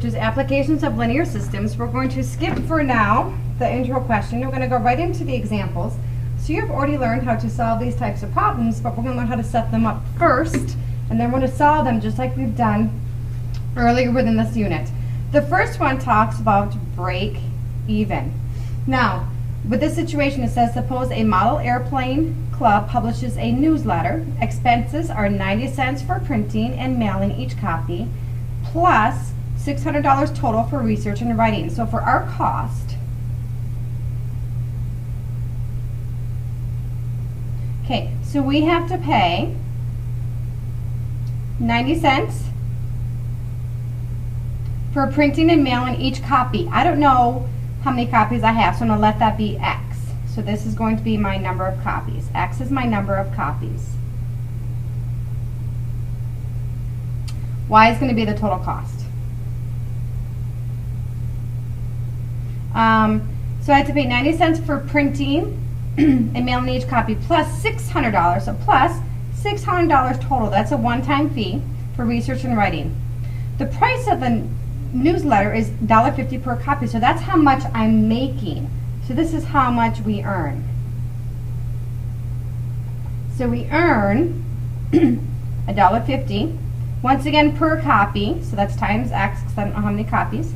is Applications of Linear Systems. We're going to skip for now the intro question. We're going to go right into the examples. So you've already learned how to solve these types of problems, but we're going to learn how to set them up first, and then we're going to solve them just like we've done earlier within this unit. The first one talks about break even. Now, with this situation, it says, suppose a model airplane club publishes a newsletter. Expenses are 90 cents for printing and mailing each copy, plus $600 total for research and writing. So for our cost, okay, so we have to pay 90 cents for printing and mailing each copy. I don't know how many copies I have, so I'm going to let that be X. So this is going to be my number of copies. X is my number of copies. Y is going to be the total cost. So I have to pay 90 cents for printing and mailing each copy, plus $600. So plus $600 total. That's a one-time fee for research and writing. The price of the newsletter is $1.50 per copy, so that's how much I'm making. So this is how much we earn. So we earn $1.50, once again per copy, so that's times X because I don't know how many copies.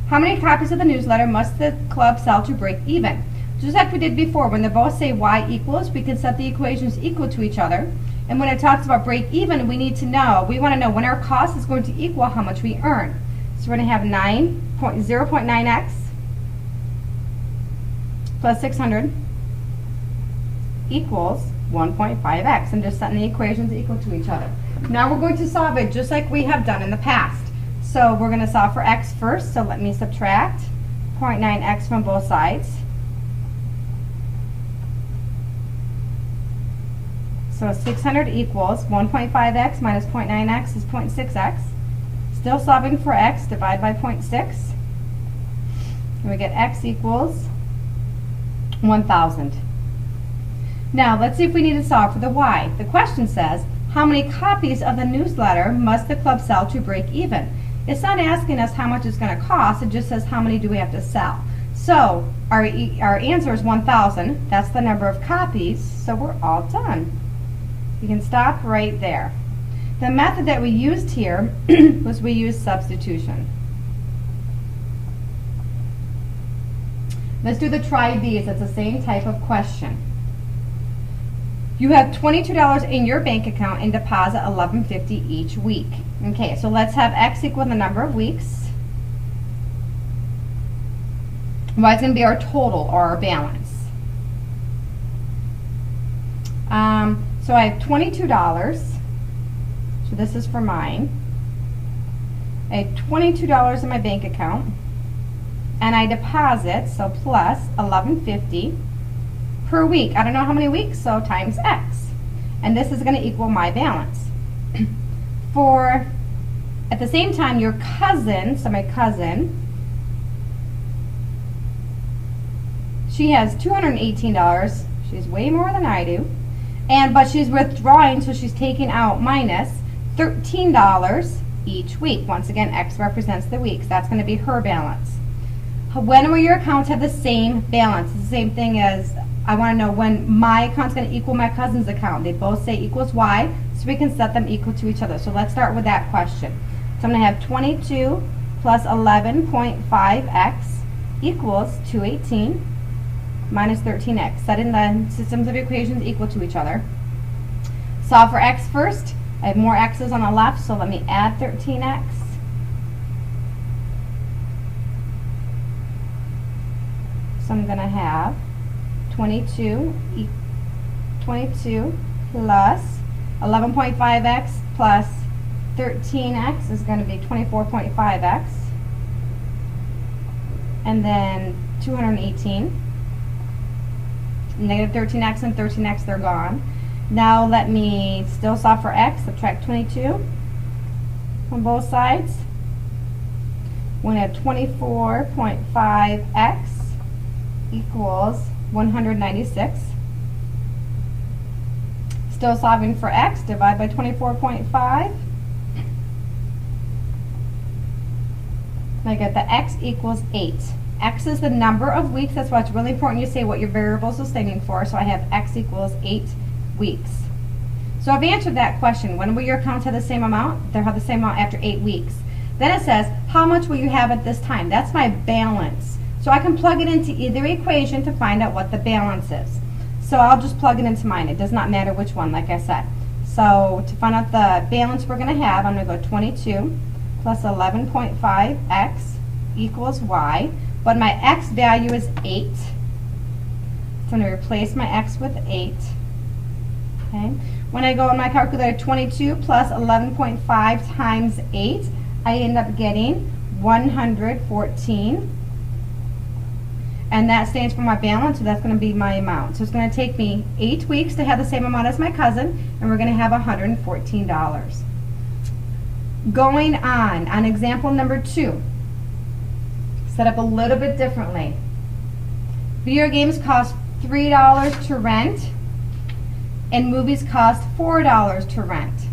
How many copies of the newsletter must the club sell to break even? Just like we did before, when they both say Y equals, we can set the equations equal to each other. And when it talks about break even, we need to know, we want to know when our cost is going to equal how much we earn. So we're going to have 0.9x plus 600 equals 1.5x. I'm just setting the equations equal to each other. Now we're going to solve it just like we have done in the past. So we're going to solve for x first, so let me subtract 0.9x from both sides. So 600 equals 1.5x minus 0.9x is 0.6x. Still solving for x, divide by 0.6. And we get x equals 1,000. Now let's see if we need to solve for the y. The question says, how many copies of the newsletter must the club sell to break even? It's not asking us how much it's going to cost, it just says how many do we have to sell. So our answer is 1,000. That's the number of copies, so we're all done. You can stop right there. The method that we used here was we used substitution. Let's do the try these. It's the same type of question. You have $22 in your bank account and deposit $11.50 each week. Okay, so let's have x equal the number of weeks. Y is going to be our total or our balance. So I have $22. So this is for mine. I have $22 in my bank account, and I deposit, so plus $11.50 per week. I don't know how many weeks, so times x. And this is going to equal my balance. For, at the same time, your cousin, so my cousin, she has $218. She's way more than I do. But she's withdrawing, so she's taking out minus $13 each week. Once again, x represents the weeks. That's going to be her balance. When will your accounts have the same balance? It's the same thing as I want to know when my account's going to equal my cousin's account. They both say equals y, so we can set them equal to each other. So let's start with that question. So I'm going to have 22 plus 11.5x equals 218 minus 13x. Setting the systems of equations equal to each other. Solve for x first. I have more x's on the left, so let me add 13x. So I'm going to have 22 plus 11.5x plus 13x is going to be 24.5x. And then 218. Negative 13x and 13x, they're gone. Now let me still solve for x, subtract 22 on both sides. We're going to have 24.5x equals 196. Still solving for x, divide by 24.5. I get that x equals 8. X is the number of weeks. That's why it's really important you say what your variables are standing for. So I have x equals 8 weeks. So I've answered that question. When will your accounts have the same amount? They'll have the same amount after 8 weeks. Then it says, how much will you have at this time? That's my balance. So I can plug it into either equation to find out what the balance is. So I'll just plug it into mine. It does not matter which one, like I said. So to find out the balance we're going to have, I'm going to go 22 plus 11.5x equals y. But my x value is 8. So I'm going to replace my x with 8. Okay. When I go in my calculator, 22 plus 11.5 times 8, I end up getting 114. And that stands for my balance, so that's going to be my amount. So it's going to take me 8 weeks to have the same amount as my cousin, and we're going to have $114. Going on example number 2, set up a little bit differently. Video games cost $3 to rent, and movies cost $4 to rent.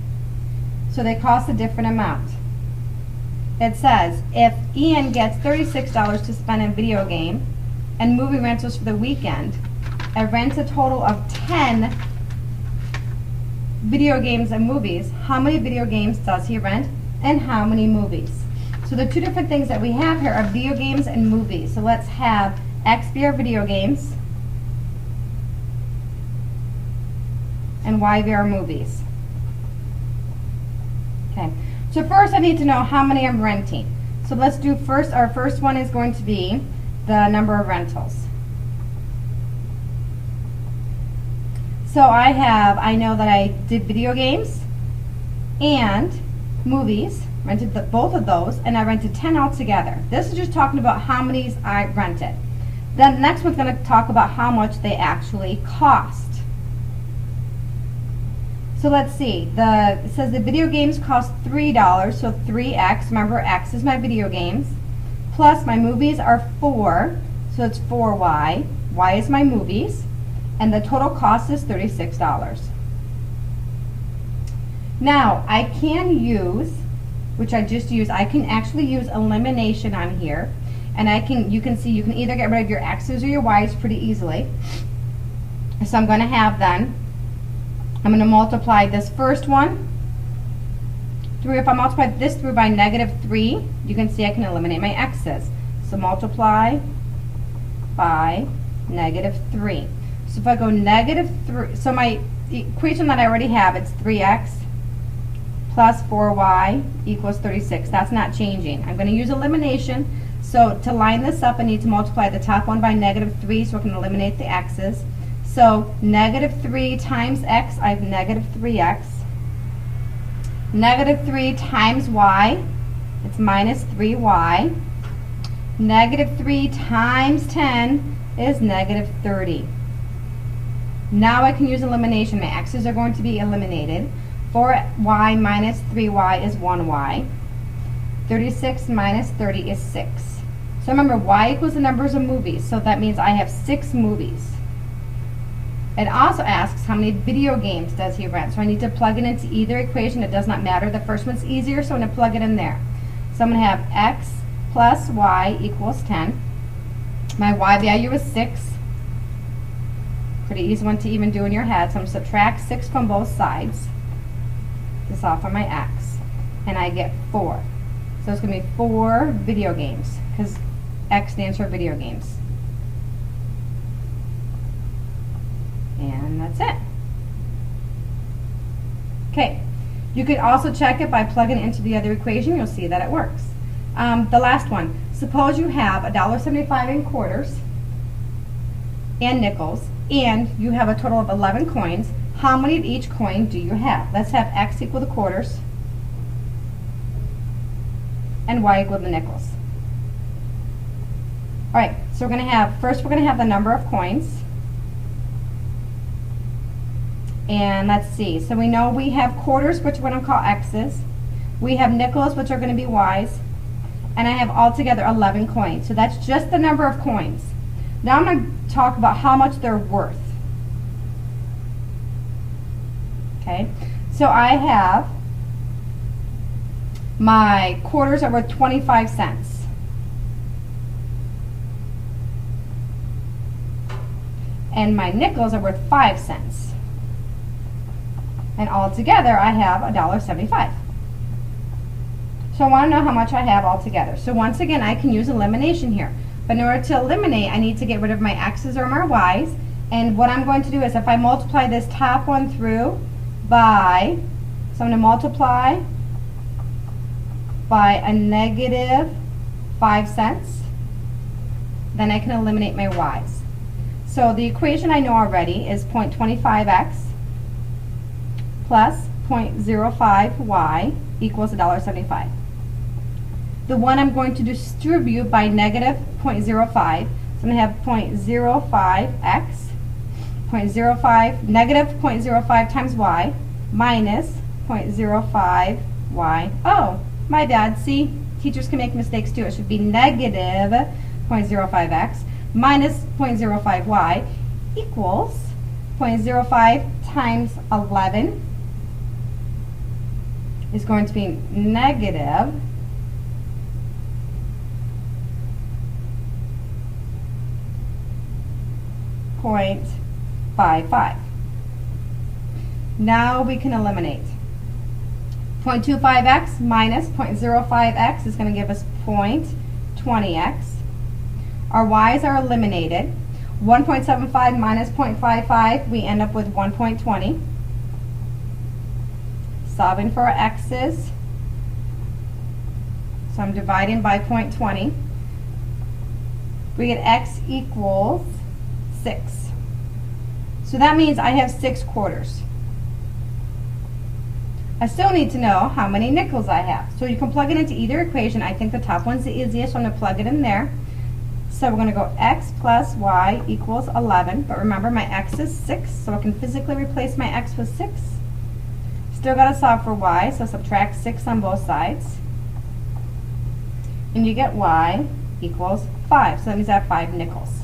So they cost a different amount. It says if Ian gets $36 to spend in video game and movie rentals for the weekend, and rents a total of 10 video games and movies, how many video games does he rent and how many movies? So the two different things that we have here are video games and movies. So let's have X be our video games and Y be our movies. Okay, so first I need to know how many I'm renting. So let's do first, our first one is going to be the number of rentals. So I know that I did video games and movies, rented both of those, and I rented 10 altogether. This is just talking about how many I rented. Then the next one's going to talk about how much they actually cost. So let's see, it says the video games cost $3, so 3x, remember x is my video games, plus my movies are 4, so it's 4y, y is my movies, and the total cost is $36. Now, I can use, which I just used, I can actually use elimination on here, and you can see you can either get rid of your x's or your y's pretty easily. So I'm going to have then, I'm going to multiply this first one through, if I multiply this through by -3, you can see I can eliminate my x's. So multiply by -3. So if I go -3, so my equation that I already have, it's 3x plus 4y equals 36. That's not changing. I'm going to use elimination. So to line this up, I need to multiply the top one by -3 so I can eliminate the x's. So -3 times x, I have -3x. -3 times y, it's -3y. -3 times 10 is -30. Now I can use elimination. My x's are going to be eliminated. 4y minus 3y is 1y. 36 minus 30 is 6. So remember, y equals the numbers of movies. So that means I have 6 movies. It also asks how many video games does he rent. So I need to plug it into either equation. It does not matter. The first one's easier, so I'm going to plug it in there. So I'm going to have x plus y equals 10. My y value is 6. Pretty easy one to even do in your head. So I'm going to subtract 6 from both sides. This off of my x. And I get 4. So it's going to be 4 video games, because x stands for video games. And that's it. Okay, you could also check it by plugging it into the other equation. You'll see that it works. The last one, suppose you have $1.75 in quarters and nickels, and you have a total of 11 coins. How many of each coin do you have? Let's have x equal the quarters and y equal the nickels. All right, so we're going to have, first we're going to have the number of coins. And let's see, so we know we have quarters, which we're going to call x's. We have nickels, which are going to be y's. And I have altogether 11 coins. So that's just the number of coins. Now I'm going to talk about how much they're worth. Okay, so I have my quarters are worth 25 cents. and my nickels are worth 5 cents. And altogether I have $1.75. So I want to know how much I have altogether. So once again, I can use elimination here. But in order to eliminate, I need to get rid of my x's or my y's. And what I'm going to do is if I multiply this top one through by, so I'm going to multiply by a negative 5 cents, then I can eliminate my y's. So the equation I know already is 0.25x plus 0.05y equals $1.75. The one I'm going to distribute by negative 0.05, so I'm going to have 0.05x, negative 0.05 times y, minus 0.05y. Oh, my bad. See, teachers can make mistakes too. It should be negative 0.05x minus 0.05y equals 0.05 times 11 is going to be negative 0.55. Now we can eliminate. 0.25x minus 0.05x is going to give us 0.20x. Our y's are eliminated. 1.75 minus 0.55, we end up with 1.20. Solving for our x's. So I'm dividing by 0.20. We get x equals 6. So that means I have 6 quarters. I still need to know how many nickels I have. So you can plug it into either equation. I think the top one's the easiest, so I'm going to plug it in there. So we're going to go x plus y equals 11. But remember, my x is 6, so I can physically replace my x with 6. Still got to solve for y, so subtract 6 on both sides. And you get y equals 5. So that means I have 5 nickels.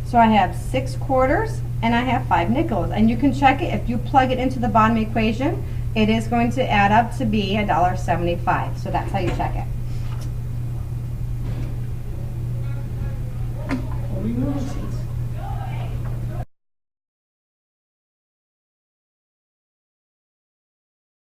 So I have 6 quarters and I have 5 nickels. And you can check it. If you plug it into the bottom equation, it is going to add up to be $1.75. So that's how you check it. What do you want to see?